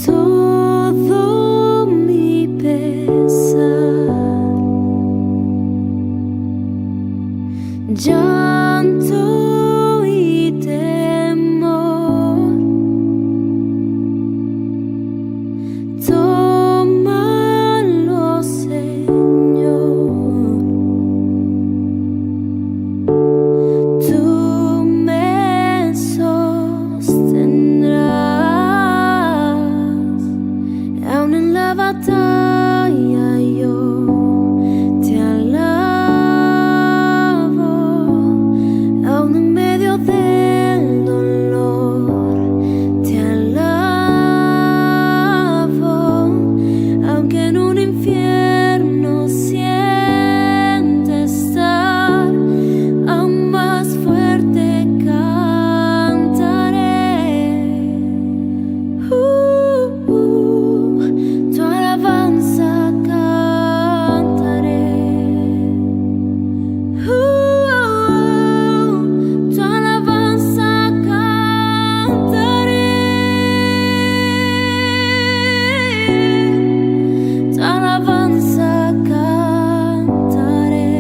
Todo mi pesar, llanto y temor, tómalo, Señor. Tú me sostendrás, aún en la batalla yo te alabo, aún en medio del dolor te alabo, aunque en un infierno sienta estar, aún más fuerte cantaré. Tu alabanza cantaré. Tu alabanza cantaré. Tu alabanza cantaré.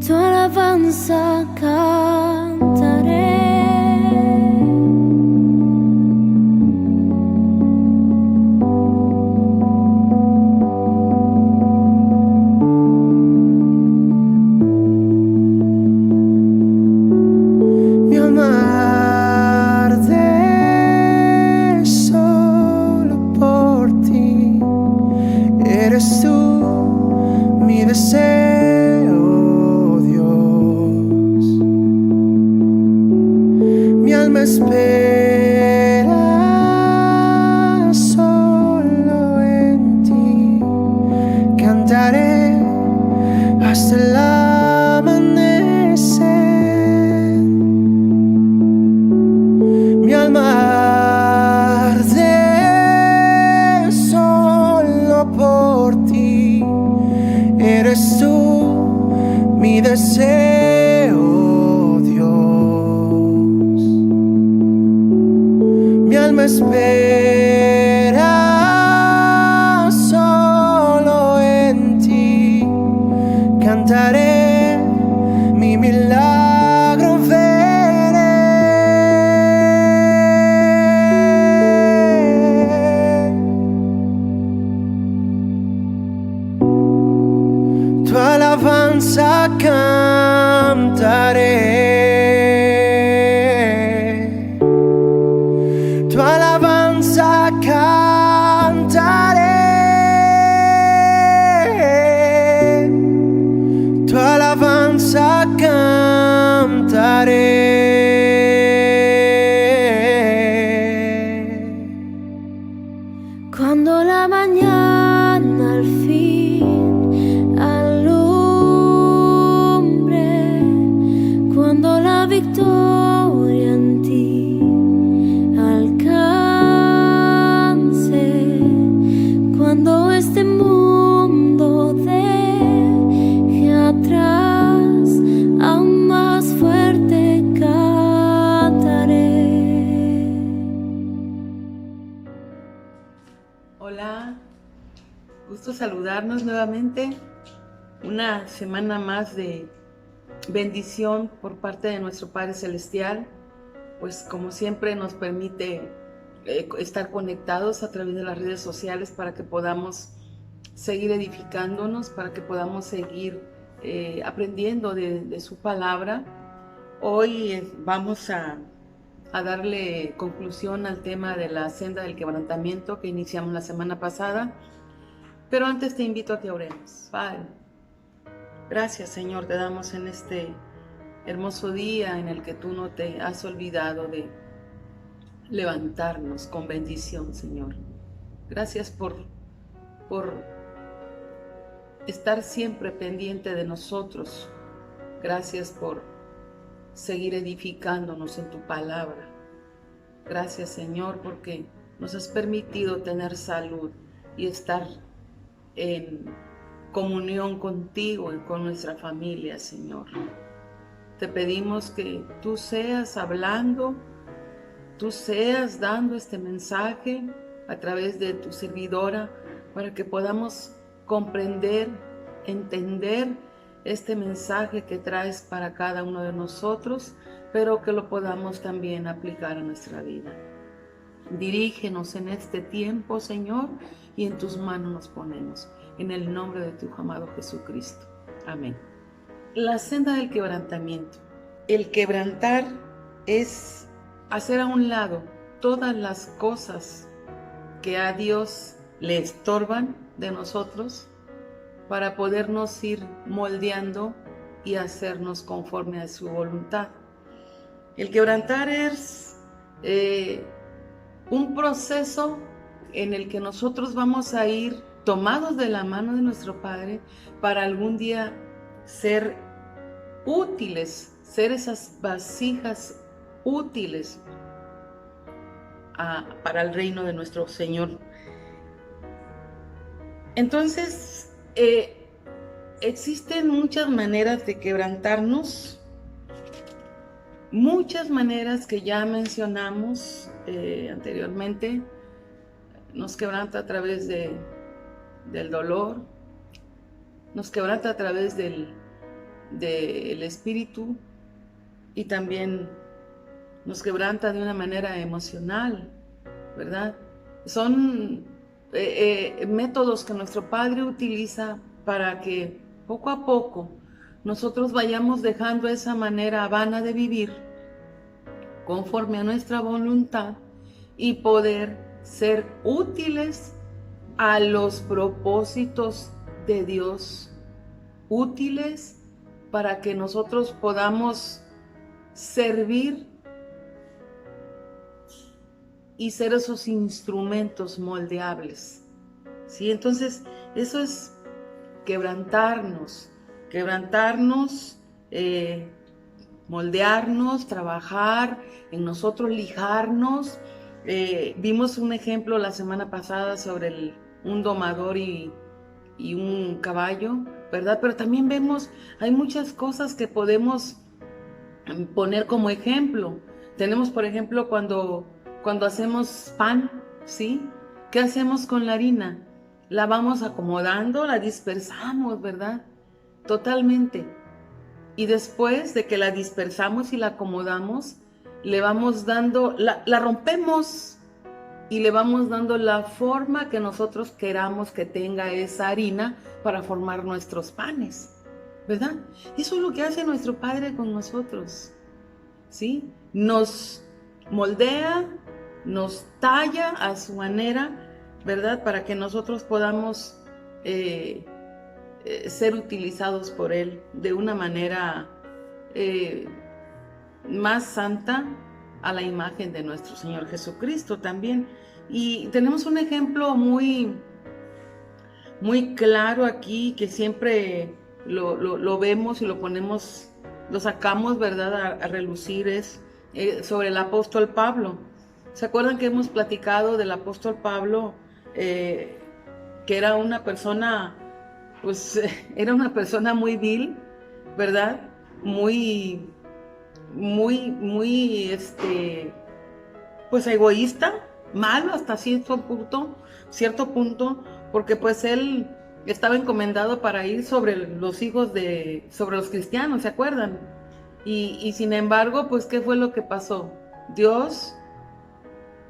Tu alabanza cantaré. Mi alma arde solo por ti. Eres tú mi deseo, Dios. Mi alma espera solo en ti. Cantaré hasta el amanecer. Mi alma arde solo por ti. Eres tú mi deseo, Dios. Mi alma espera solo en ti. Cantaré, mi milagro veré. Tu alabanza cantaré. Tu alabanza cantaré. Tu alabanza cantaré. Cuando la mañana al fin alumbre, cuando la victoria en ti alcance, cuando este mundo deje atrás, aún más fuerte cantaré. Hola, gusto saludarnos nuevamente. Una semana más de bendición por parte de nuestro Padre Celestial, pues como siempre nos permite estar conectados a través de las redes sociales para que podamos seguir edificándonos, para que podamos seguir aprendiendo de su palabra. Hoy vamos a darle conclusión al tema de la senda del quebrantamiento que iniciamos la semana pasada. Pero antes te invito a que oremos. Padre, gracias, Señor, te damos en este hermoso día en el que tú no te has olvidado de levantarnos con bendición, Señor. Gracias por estar siempre pendiente de nosotros. Gracias por seguir edificándonos en tu palabra. Gracias, Señor, porque nos has permitido tener salud y estar en comunión contigo y con nuestra familia, Señor. Te pedimos que tú seas hablando, tú seas dando este mensaje a través de tu servidora para que podamos comprender, entender este mensaje que traes para cada uno de nosotros, pero que lo podamos también aplicar a nuestra vida. Dirígenos en este tiempo, Señor, y en tus manos nos ponemos. En el nombre de tu amado Jesucristo. Amén. La senda del quebrantamiento. El quebrantar es hacer a un lado todas las cosas que a Dios le estorban de nosotros para podernos ir moldeando y hacernos conforme a su voluntad. El quebrantar es un proceso en el que nosotros vamos a ir tomados de la mano de nuestro Padre para algún día ser útiles, ser esas vasijas útiles para el reino de nuestro Señor. Entonces, existen muchas maneras de quebrantarnos, muchas maneras que ya mencionamos anteriormente. Nos quebranta a través del dolor, nos quebranta a través del espíritu y también nos quebranta de una manera emocional, ¿verdad? Son métodos que nuestro Padre utiliza para que poco a poco nosotros vayamos dejando esa manera vana de vivir conforme a nuestra voluntad y poder ser útiles a los propósitos de Dios, útiles para que nosotros podamos servir y ser esos instrumentos moldeables, ¿sí? Entonces, eso es quebrantarnos, moldearnos, trabajar en nosotros, lijarnos. Vimos un ejemplo la semana pasada sobre un domador y un caballo, ¿verdad? Pero también vemos, hay muchas cosas que podemos poner como ejemplo. Tenemos, por ejemplo, cuando hacemos pan, ¿sí? ¿Qué hacemos con la harina? La vamos acomodando, la dispersamos, ¿verdad? Totalmente. Y después de que la dispersamos y la acomodamos, le vamos dando, la rompemos y le vamos dando la forma que nosotros queramos que tenga esa harina para formar nuestros panes, ¿verdad? Eso es lo que hace nuestro Padre con nosotros, ¿sí? Nos moldea, nos talla a su manera, ¿verdad? Para que nosotros podamos ser utilizados por Él de una manera más santa, a la imagen de nuestro Señor Jesucristo también. Y tenemos un ejemplo muy claro aquí, que siempre lo vemos y lo ponemos, lo sacamos, ¿verdad?, a relucir, es sobre el apóstol Pablo. ¿Se acuerdan que hemos platicado del apóstol Pablo, que era una persona, pues, era una persona muy vil, ¿verdad? Muy, pues egoísta, malo hasta cierto punto, porque pues él estaba encomendado para ir sobre los sobre los cristianos, ¿se acuerdan? Y sin embargo, pues, ¿qué fue lo que pasó? Dios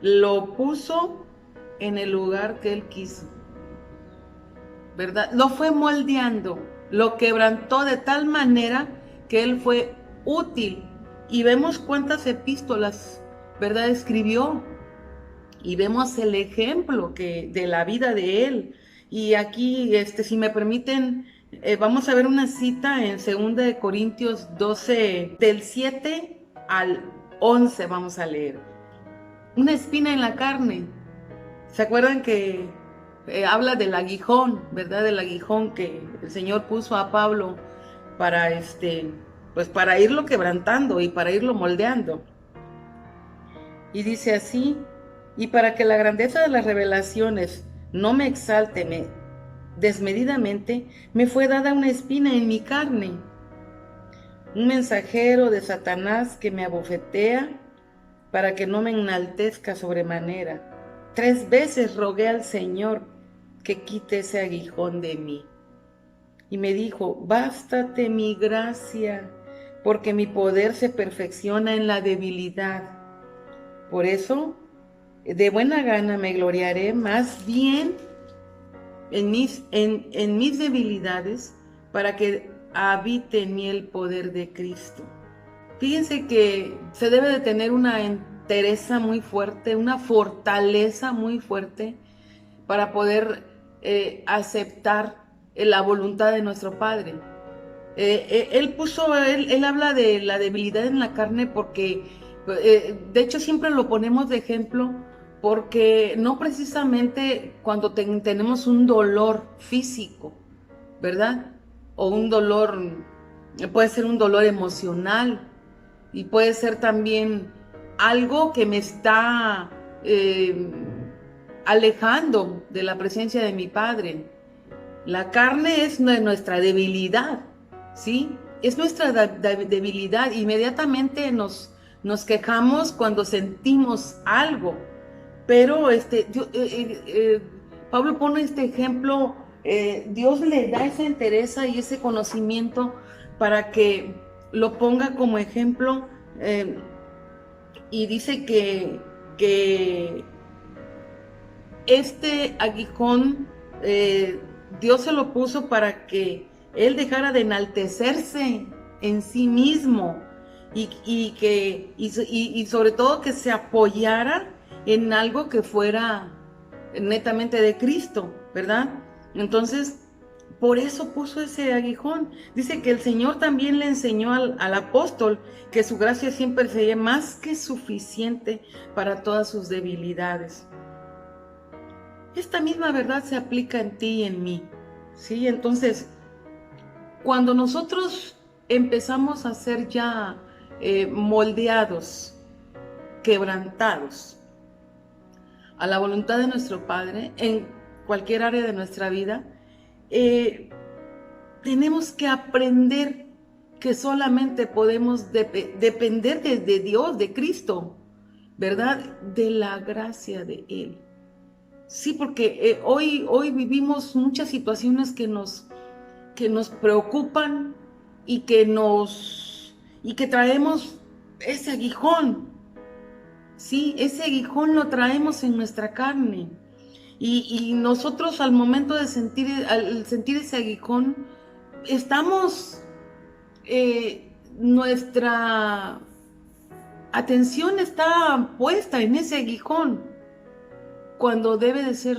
lo puso en el lugar que él quiso, ¿verdad? Lo fue moldeando, lo quebrantó de tal manera que él fue útil. Y vemos cuántas epístolas, ¿verdad?, escribió. Y vemos el ejemplo de la vida de él. Y aquí, si me permiten, vamos a ver una cita en 2 Corintios 12, del 7 al 11 vamos a leer. Una espina en la carne. ¿Se acuerdan que habla del aguijón, ¿verdad? Del aguijón que el Señor puso a Pablo para pues para irlo quebrantando y para irlo moldeando. Y dice así: y para que la grandeza de las revelaciones no me exalte desmedidamente, me fue dada una espina en mi carne, un mensajero de Satanás que me abofetea para que no me enaltezca sobremanera. 3 veces rogué al Señor que quite ese aguijón de mí. Y me dijo: bástate mi gracia, porque mi poder se perfecciona en la debilidad. Por eso, de buena gana me gloriaré más bien en mis debilidades, para que habite en mí el poder de Cristo. Fíjense que se debe de tener una entereza muy fuerte, una fortaleza muy fuerte para poder aceptar la voluntad de nuestro Padre. Él habla de la debilidad en la carne porque, de hecho, siempre lo ponemos de ejemplo, porque no precisamente cuando tenemos un dolor físico, ¿verdad? O un dolor, puede ser un dolor emocional, y puede ser también algo que me está alejando de la presencia de mi Padre. La carne es nuestra debilidad, ¿sí? Es nuestra debilidad. Inmediatamente nos quejamos cuando sentimos algo. Pero Pablo pone este ejemplo, Dios le da esa entereza y ese conocimiento para que lo ponga como ejemplo, y dice que este aguijón Dios se lo puso para que él dejara de enaltecerse en sí mismo y sobre todo que se apoyara en algo que fuera netamente de Cristo, ¿verdad? Entonces, por eso puso ese aguijón. Dice que el Señor también le enseñó al apóstol que su gracia siempre sería más que suficiente para todas sus debilidades. Esta misma verdad se aplica en ti y en mí, ¿sí? Entonces, cuando nosotros empezamos a ser ya moldeados, quebrantados a la voluntad de nuestro Padre en cualquier área de nuestra vida, tenemos que aprender que solamente podemos depender de Dios, de Cristo, ¿verdad? De la gracia de Él. Sí, porque hoy vivimos muchas situaciones que nos preocupan y que traemos ese aguijón. Sí, ese aguijón lo traemos en nuestra carne. Y nosotros al momento de sentir ese aguijón, nuestra atención está puesta en ese aguijón, cuando debe de ser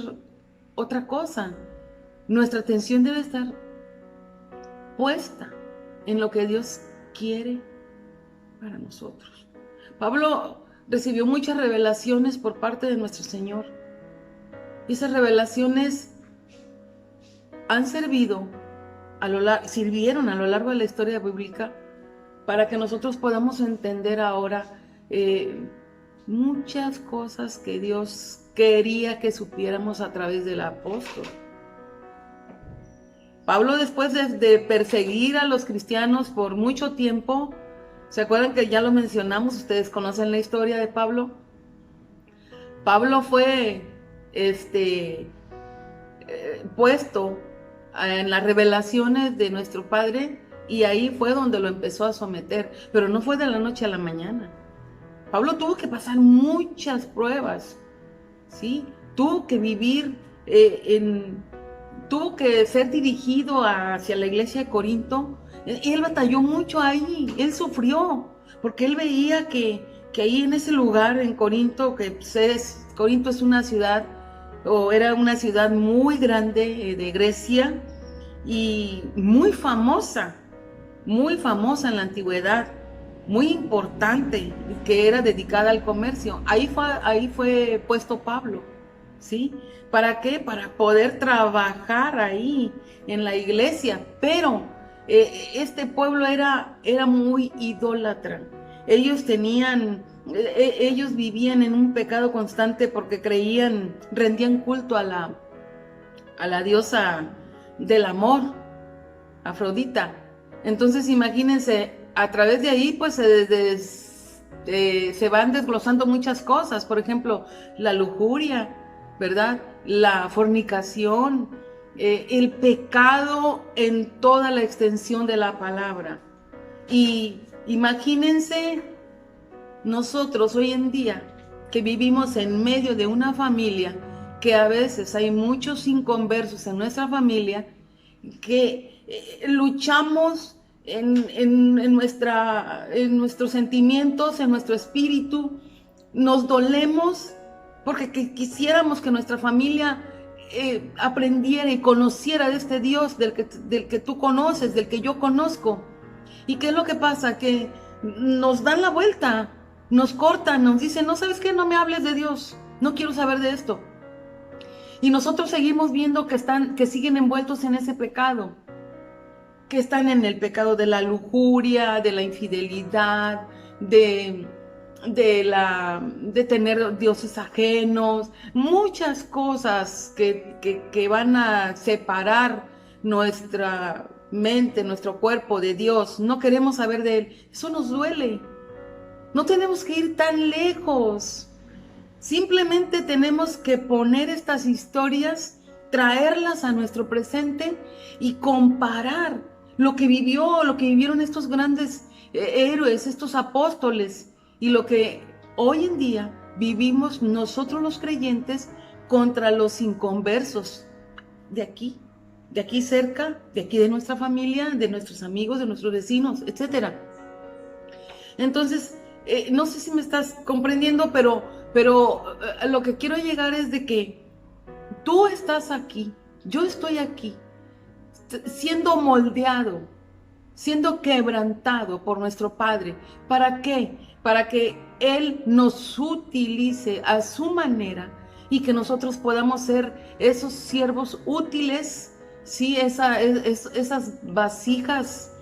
otra cosa. Nuestra atención debe estar puesta en lo que Dios quiere para nosotros. Pablo recibió muchas revelaciones por parte de nuestro Señor. Y esas revelaciones sirvieron a lo largo de la historia bíblica para que nosotros podamos entender ahora muchas cosas que Dios quería que supiéramos a través del apóstol. Pablo, después de perseguir a los cristianos por mucho tiempo, ¿se acuerdan que ya lo mencionamos? Ustedes conocen la historia de Pablo. Pablo fue puesto en las revelaciones de nuestro Padre, y ahí fue donde lo empezó a someter, pero no fue de la noche a la mañana. Pablo tuvo que pasar muchas pruebas, ¿sí? Tuvo que vivir tuvo que ser dirigido hacia la iglesia de Corinto. Él batalló mucho ahí, él sufrió, porque él veía que ahí en ese lugar, en Corinto, Corinto es una ciudad, o era una ciudad muy grande de Grecia, y muy famosa en la antigüedad, muy importante, que era dedicada al comercio. Ahí fue puesto Pablo, ¿sí? ¿Para qué? Para poder trabajar ahí en la iglesia, pero Este pueblo era muy idólatra. Ellos ellos vivían en un pecado constante porque rendían culto a la diosa del amor, Afrodita. Entonces imagínense, a través de ahí pues se van desglosando muchas cosas, por ejemplo, la lujuria, ¿verdad? La fornicación, el pecado en toda la extensión de la palabra. Y imagínense nosotros hoy en día que vivimos en medio de una familia, que a veces hay muchos inconversos en nuestra familia, que luchamos en nuestros sentimientos, en nuestro espíritu, nos dolemos porque quisiéramos que nuestra familia aprendiera y conociera de este Dios del que tú conoces, del que yo conozco. ¿Y qué es lo que pasa? Que nos dan la vuelta, nos cortan, nos dicen, no, ¿sabes qué? No me hables de Dios, no quiero saber de esto. Y nosotros seguimos viendo que siguen envueltos en ese pecado, que están en el pecado de la lujuria, de la infidelidad, de tener dioses ajenos, muchas cosas que van a separar nuestra mente, nuestro cuerpo de Dios. No queremos saber de Él. Eso nos duele. No tenemos que ir tan lejos. Simplemente tenemos que poner estas historias, traerlas a nuestro presente y comparar lo que vivieron estos grandes héroes, estos apóstoles, y lo que hoy en día vivimos nosotros los creyentes contra los inconversos de aquí cerca, de aquí de nuestra familia, de nuestros amigos, de nuestros vecinos, etc. Entonces, no sé si me estás comprendiendo, pero lo que quiero llegar es de que tú estás aquí, yo estoy aquí, siendo moldeado, siendo quebrantado por nuestro Padre. ¿Para qué? Para que Él nos utilice a su manera y que nosotros podamos ser esos siervos útiles, ¿sí? Esas vasijas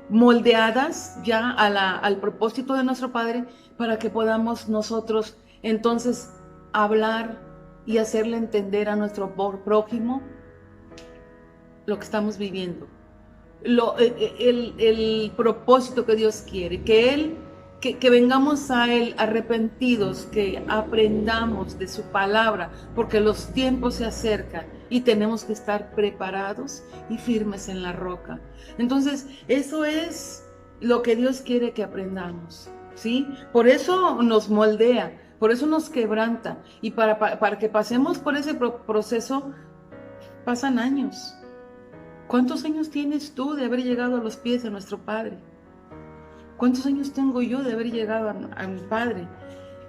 moldeadas ya al propósito de nuestro Padre, para que podamos nosotros entonces hablar y hacerle entender a nuestro prójimo lo que estamos viviendo, el propósito que Dios quiere, que vengamos a Él arrepentidos, que aprendamos de su palabra, porque los tiempos se acercan y tenemos que estar preparados y firmes en la roca. Entonces, eso es lo que Dios quiere que aprendamos, ¿sí? Por eso nos moldea, por eso nos quebranta, y para que pasemos por ese proceso pasan años. ¿Cuántos años tienes tú de haber llegado a los pies de nuestro Padre? ¿Cuántos años tengo yo de haber llegado a mi Padre?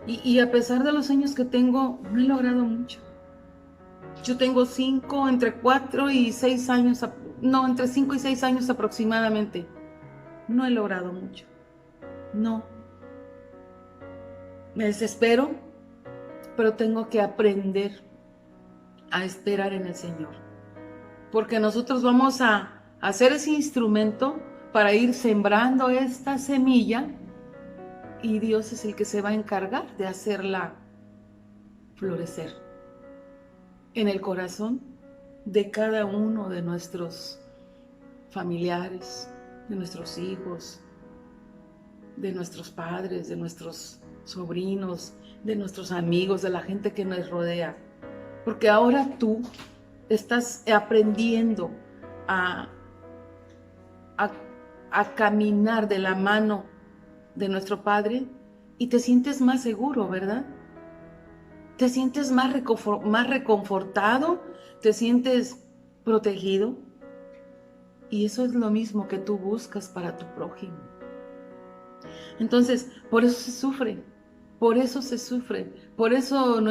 Y a pesar de los años que tengo, no he logrado mucho. Yo tengo entre 4 y 6 años, entre 5 y 6 años aproximadamente. No he logrado mucho. No. Me desespero, pero tengo que aprender a esperar en el Señor. Porque nosotros vamos a hacer ese instrumento para ir sembrando esta semilla, y Dios es el que se va a encargar de hacerla florecer en el corazón de cada uno de nuestros familiares, de nuestros hijos, de nuestros padres, de nuestros sobrinos, de nuestros amigos, de la gente que nos rodea. Porque ahora tú estás aprendiendo a caminar de la mano de nuestro Padre y te sientes más seguro, ¿verdad? Te sientes más reconfortado, te sientes protegido, y eso es lo mismo que tú buscas para tu prójimo. Entonces, por eso se sufre, por eso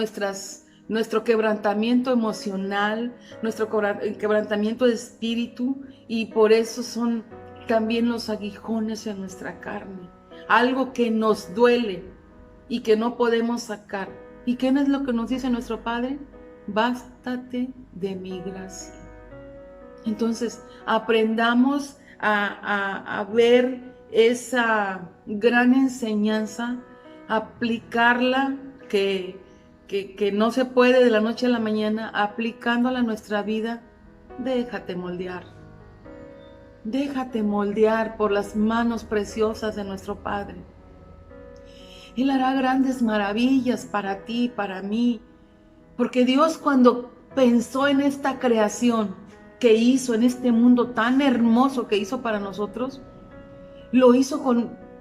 nuestro quebrantamiento emocional, nuestro quebrantamiento de espíritu, y por eso son también los aguijones en nuestra carne, algo que nos duele y que no podemos sacar. ¿Y qué es lo que nos dice nuestro Padre? Bástate de mi gracia. Entonces, aprendamos a ver esa gran enseñanza, aplicarla, que no se puede de la noche a la mañana, aplicándola a nuestra vida. Déjate moldear por las manos preciosas de nuestro Padre. Él hará grandes maravillas para ti y para mí, porque Dios, cuando pensó en esta creación que hizo, en este mundo tan hermoso que hizo para nosotros, lo hizo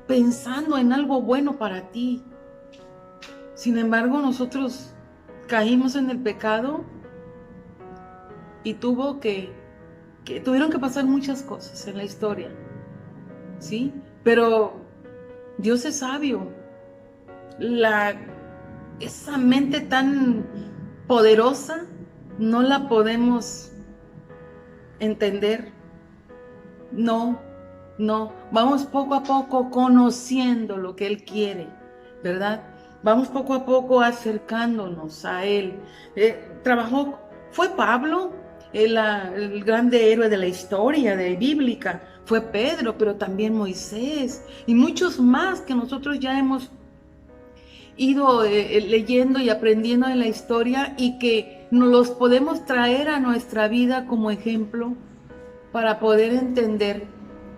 pensando en algo bueno para ti. Sin embargo, nosotros caímos en el pecado y tuvieron que pasar muchas cosas en la historia, ¿sí? Pero Dios es sabio. Esa mente tan poderosa no la podemos entender. No, vamos poco a poco conociendo lo que Él quiere, ¿verdad? Vamos poco a poco acercándonos a Él. Fue Pablo, el grande héroe de la historia bíblica, fue Pedro, pero también Moisés y muchos más que nosotros ya hemos ido leyendo y aprendiendo de la historia, y que nos los podemos traer a nuestra vida como ejemplo para poder entender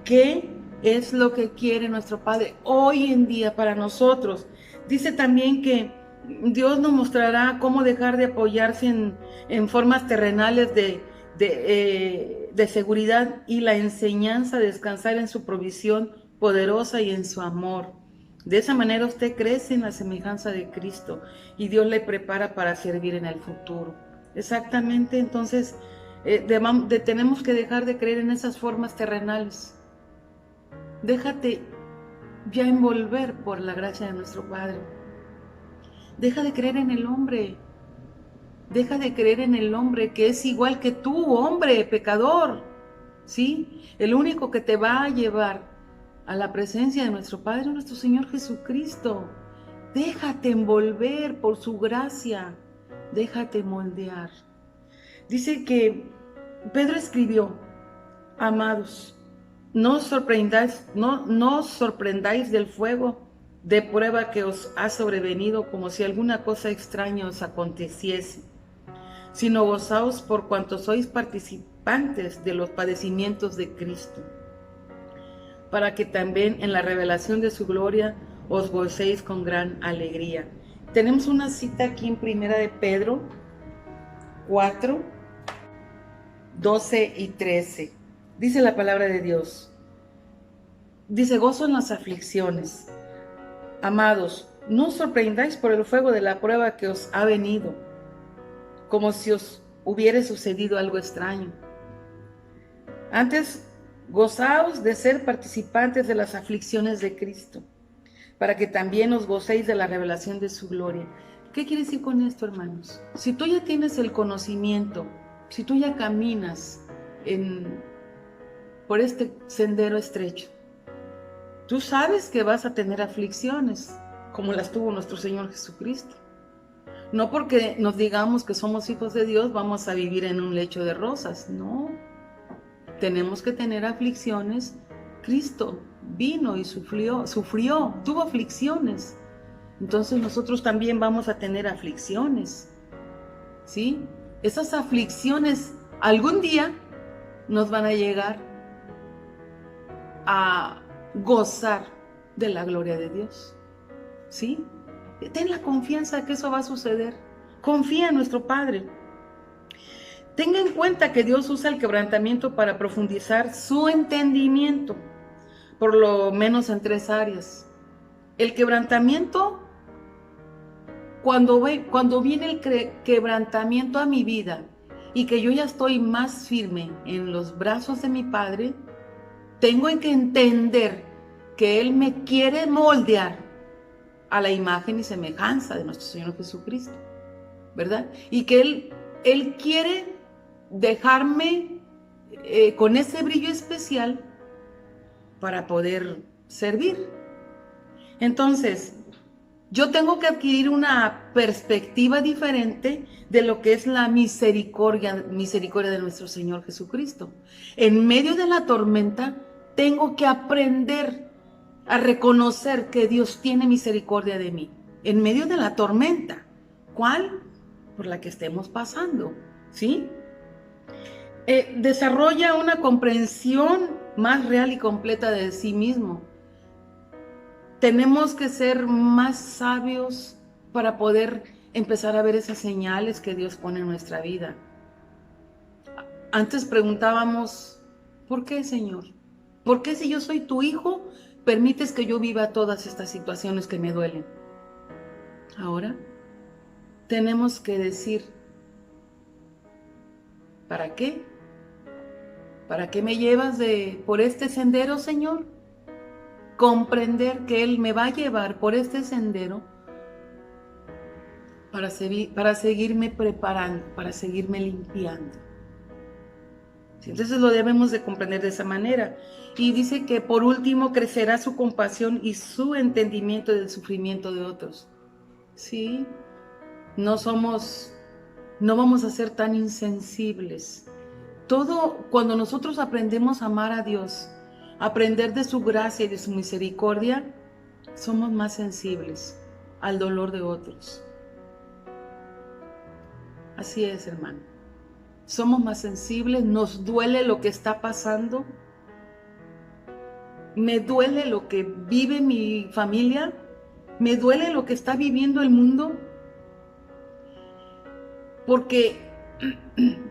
qué es lo que quiere nuestro Padre hoy en día para nosotros. Dice también que Dios nos mostrará cómo dejar de apoyarse en formas terrenales de seguridad, y la enseñanza de descansar en su provisión poderosa y en su amor. De esa manera usted crece en la semejanza de Cristo y Dios le prepara para servir en el futuro. Exactamente, entonces tenemos que dejar de creer en esas formas terrenales. Déjate ya envolver por la gracia de nuestro Padre. Deja de creer en el hombre. Deja de creer en el hombre que es igual que tú, hombre, pecador. ¿Sí? El único que te va a llevar a la presencia de nuestro Padre, nuestro Señor Jesucristo. Déjate envolver por su gracia. Déjate moldear. Dice que Pedro escribió: amados, no os sorprendáis del fuego de prueba que os ha sobrevenido, como si alguna cosa extraña os aconteciese, sino gozaos por cuanto sois participantes de los padecimientos de Cristo, para que también en la revelación de su gloria os gocéis con gran alegría. Tenemos una cita aquí en Primera de Pedro 4, 12 y 13. Dice la palabra de Dios. Dice: gozo en las aflicciones. Amados, no os sorprendáis por el fuego de la prueba que os ha venido, como si os hubiera sucedido algo extraño. Antes, gozaos de ser participantes de las aflicciones de Cristo, para que también os gocéis de la revelación de su gloria. ¿Qué quiere decir con esto, hermanos? Si tú ya tienes el conocimiento, si tú ya caminas por este sendero estrecho, tú sabes que vas a tener aflicciones, como las tuvo nuestro Señor Jesucristo. No porque nos digamos que somos hijos de Dios, vamos a vivir en un lecho de rosas, no. Tenemos que tener aflicciones. Cristo vino y sufrió, tuvo aflicciones. Entonces nosotros también vamos a tener aflicciones, ¿sí? Esas aflicciones algún día nos van a llegar a gozar de la gloria de Dios, ¿sí? Ten la confianza que eso va a suceder. Confía en nuestro Padre. Tenga en cuenta que Dios usa el quebrantamiento para profundizar su entendimiento, por lo menos en 3 áreas. El quebrantamiento, cuando viene el quebrantamiento a mi vida y que yo ya estoy más firme en los brazos de mi Padre, tengo que entender que Él me quiere moldear a la imagen y semejanza de nuestro Señor Jesucristo, ¿verdad? Y que Él quiere dejarme con ese brillo especial para poder servir. Entonces, Yo tengo que adquirir una perspectiva diferente de lo que es la misericordia de nuestro Señor Jesucristo. En medio de la tormenta, tengo que aprender a reconocer que Dios tiene misericordia de mí. En medio de la tormenta, ¿cuál? Por la que estemos pasando, ¿sí? Desarrolla una comprensión más real y completa de sí mismo. Tenemos que ser más sabios para poder empezar a ver esas señales que Dios pone en nuestra vida. Antes preguntábamos, ¿por qué, Señor? ¿Por qué si yo soy tu hijo, permites que yo viva todas estas situaciones que me duelen? Ahora tenemos que decir, ¿para qué? ¿Para qué me llevas por este sendero, Señor? Comprender que Él me va a llevar por este sendero para seguirme preparando, para seguirme limpiando. Entonces lo debemos de comprender de esa manera. Y dice que por último crecerá su compasión y su entendimiento del sufrimiento de otros. Sí, no vamos a ser tan insensibles. Cuando nosotros aprendemos a amar a Dios, aprender de su gracia y de su misericordia, somos más sensibles al dolor de otros. Así es, hermano. Somos más sensibles, nos duele lo que está pasando. Me duele lo que vive mi familia, me duele lo que está viviendo el mundo. Porque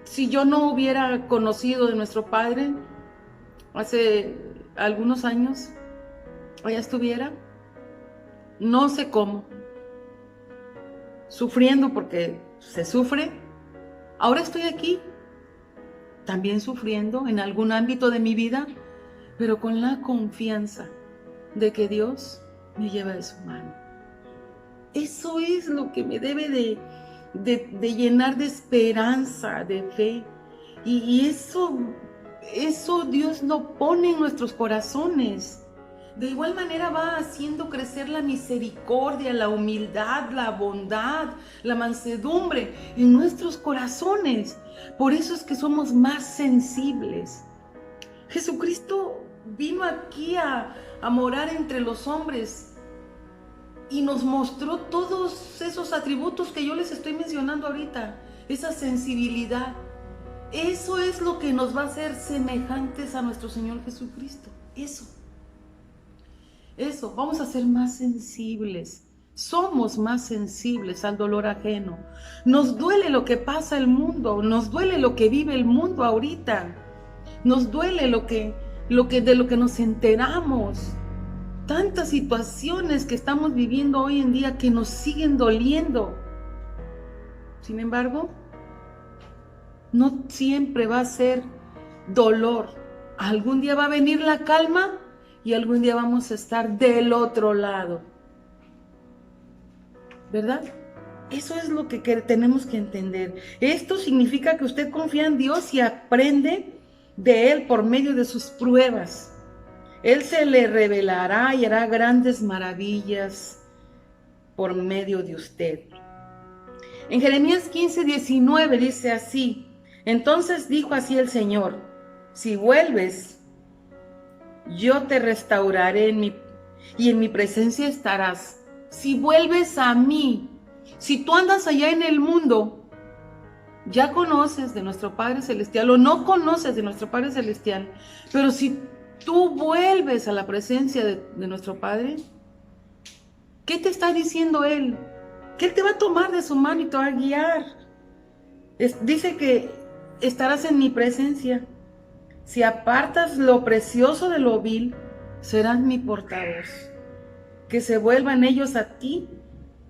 si yo no hubiera conocido de nuestro Padre hace algunos años, allá estuviera, no sé cómo, sufriendo porque se sufre. Ahora estoy aquí, también sufriendo en algún ámbito de mi vida, pero con la confianza de que Dios me lleva de su mano. Eso es lo que me debe de llenar de esperanza, de fe. Y eso Dios lo pone en nuestros corazones. De igual manera va haciendo crecer la misericordia, la humildad, la bondad, la mansedumbre en nuestros corazones. Por eso es que somos más sensibles. Jesucristo vino aquí a morar entre los hombres y nos mostró todos esos atributos que yo les estoy mencionando ahorita, esa sensibilidad. Eso es lo que nos va a hacer semejantes a nuestro Señor Jesucristo. Eso, vamos a ser más sensibles. Somos más sensibles al dolor ajeno. Nos duele lo que pasa el mundo, nos duele lo que vive el mundo ahorita. Nos duele de lo que nos enteramos. Tantas situaciones que estamos viviendo hoy en día que nos siguen doliendo. Sin embargo, no siempre va a ser dolor. Algún día va a venir la calma y algún día vamos a estar del otro lado. ¿Verdad? Eso es lo que tenemos que entender. Esto significa que usted confía en Dios y aprende de Él por medio de sus pruebas. Él se le revelará y hará grandes maravillas por medio de usted. En Jeremías 15:19 dice así: entonces dijo así el Señor, si vuelves, yo te restauraré y en mi presencia estarás. Si vuelves a mí, si tú andas allá en el mundo, ya conoces de nuestro Padre Celestial o no conoces de nuestro Padre Celestial, pero si tú vuelves a la presencia de nuestro Padre, ¿qué te está diciendo Él? Que Él te va a tomar de su mano y te va a guiar. Dice que estarás en mi presencia. Si apartas lo precioso de lo vil, serás mi portavoz. Que se vuelvan ellos a ti,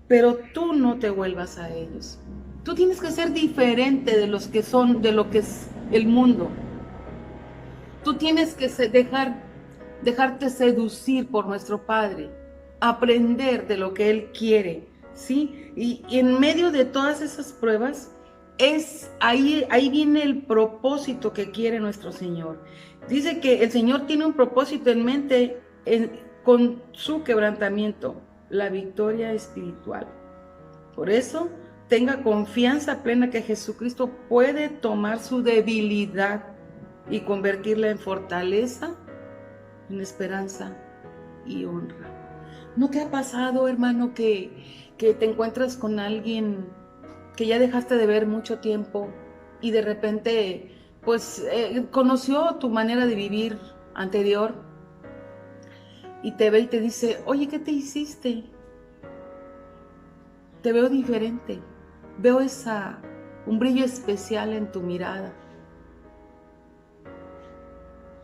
pero tú no te vuelvas a ellos. Tú tienes que ser diferente de lo que es el mundo. Tú tienes que dejarte seducir por nuestro Padre, aprender de lo que Él quiere, ¿sí? Y en medio de todas esas pruebas, ahí viene el propósito que quiere nuestro Señor. Dice que el Señor tiene un propósito en mente con su quebrantamiento. la victoria espiritual. Por eso, tenga confianza plena que Jesucristo puede tomar su debilidad y convertirla en fortaleza, en esperanza y honra. ¿No te ha pasado, hermano, que te encuentras con alguien que ya dejaste de ver mucho tiempo y de repente, pues, conoció tu manera de vivir anterior y te ve y te dice, oye, ¿qué te hiciste? Te veo diferente, veo un brillo especial en tu mirada.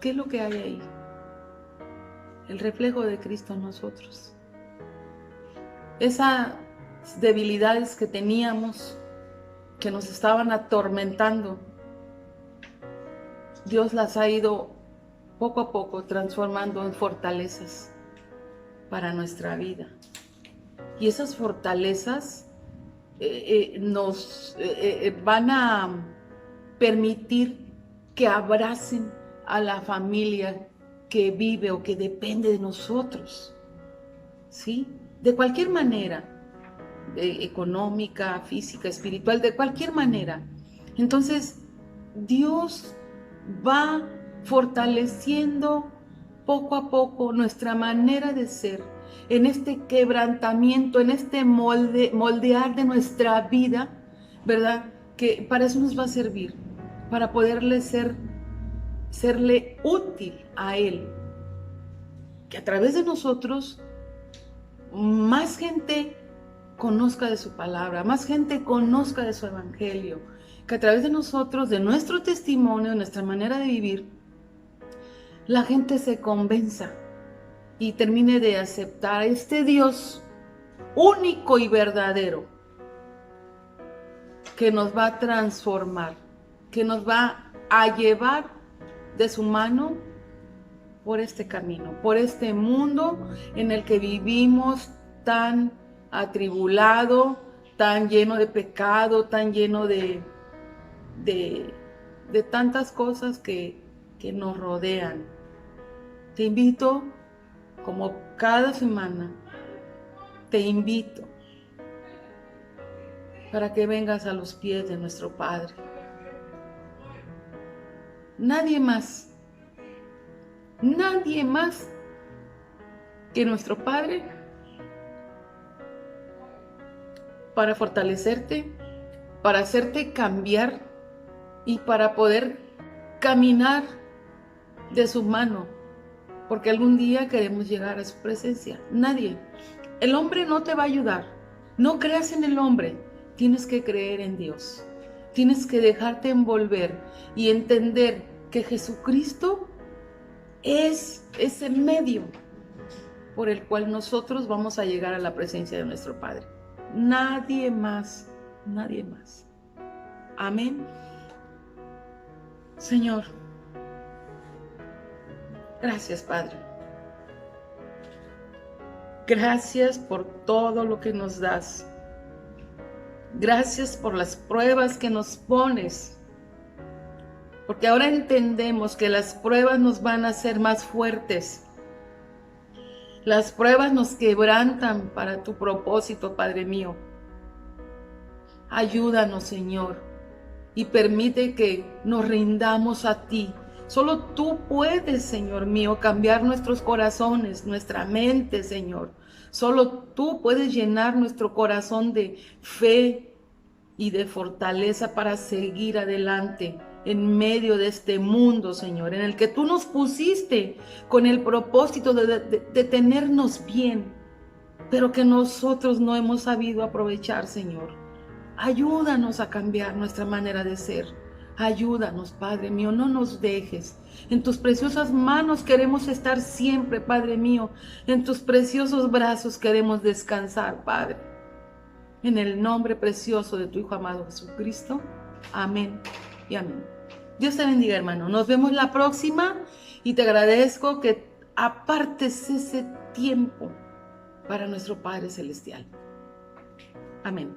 ¿Qué es lo que hay ahí? El reflejo de Cristo en nosotros. Esas debilidades que teníamos, que nos estaban atormentando, Dios las ha ido poco a poco transformando en fortalezas para nuestra vida. Y esas fortalezas nos van a permitir que abracen a la familia que vive o que depende de nosotros, ¿sí? De cualquier manera, económica, física, espiritual, de cualquier manera. Entonces, Dios va fortaleciendo poco a poco nuestra manera de ser, en este quebrantamiento, en este moldear de nuestra vida, ¿verdad? Que para eso nos va a servir, para poderle serle útil a Él. Que a través de nosotros más gente conozca de su palabra, más gente conozca de su evangelio, que a través de nosotros, de nuestro testimonio, de nuestra manera de vivir, la gente se convenza y termine de aceptar a este Dios único y verdadero que nos va a transformar, que nos va a llevar de su mano por este camino, por este mundo en el que vivimos tan atribulado, tan lleno de pecado, tan lleno de tantas cosas que nos rodean. Te invito, como cada semana, te invito para que vengas a los pies de nuestro Padre. Nadie más que nuestro Padre para fortalecerte, para hacerte cambiar y para poder caminar de su mano, porque algún día queremos llegar a su presencia. Nadie. El hombre no te va a ayudar. No creas en el hombre. Tienes que creer en Dios. Tienes que dejarte envolver y entender que Jesucristo es ese medio por el cual nosotros vamos a llegar a la presencia de nuestro Padre. Nadie más, nadie más. Amén. Señor, gracias, Padre. Gracias por todo lo que nos das. Gracias por las pruebas que nos pones. Porque ahora entendemos que las pruebas nos van a hacer más fuertes. Las pruebas nos quebrantan para tu propósito, Padre mío. Ayúdanos, Señor, y permite que nos rindamos a ti. Solo tú puedes, Señor mío, cambiar nuestros corazones, nuestra mente, Señor. Solo tú puedes llenar nuestro corazón de fe y de fortaleza para seguir adelante en medio de este mundo, Señor, en el que tú nos pusiste con el propósito de tenernos bien, pero que nosotros no hemos sabido aprovechar, Señor. Ayúdanos a cambiar nuestra manera de ser. Ayúdanos, Padre mío, no nos dejes. En tus preciosas manos queremos estar siempre, Padre mío. En tus preciosos brazos queremos descansar, Padre. En el nombre precioso de tu Hijo amado Jesucristo. Amén y amén. Dios te bendiga, hermano. Nos vemos la próxima y te agradezco que apartes ese tiempo para nuestro Padre Celestial. Amén.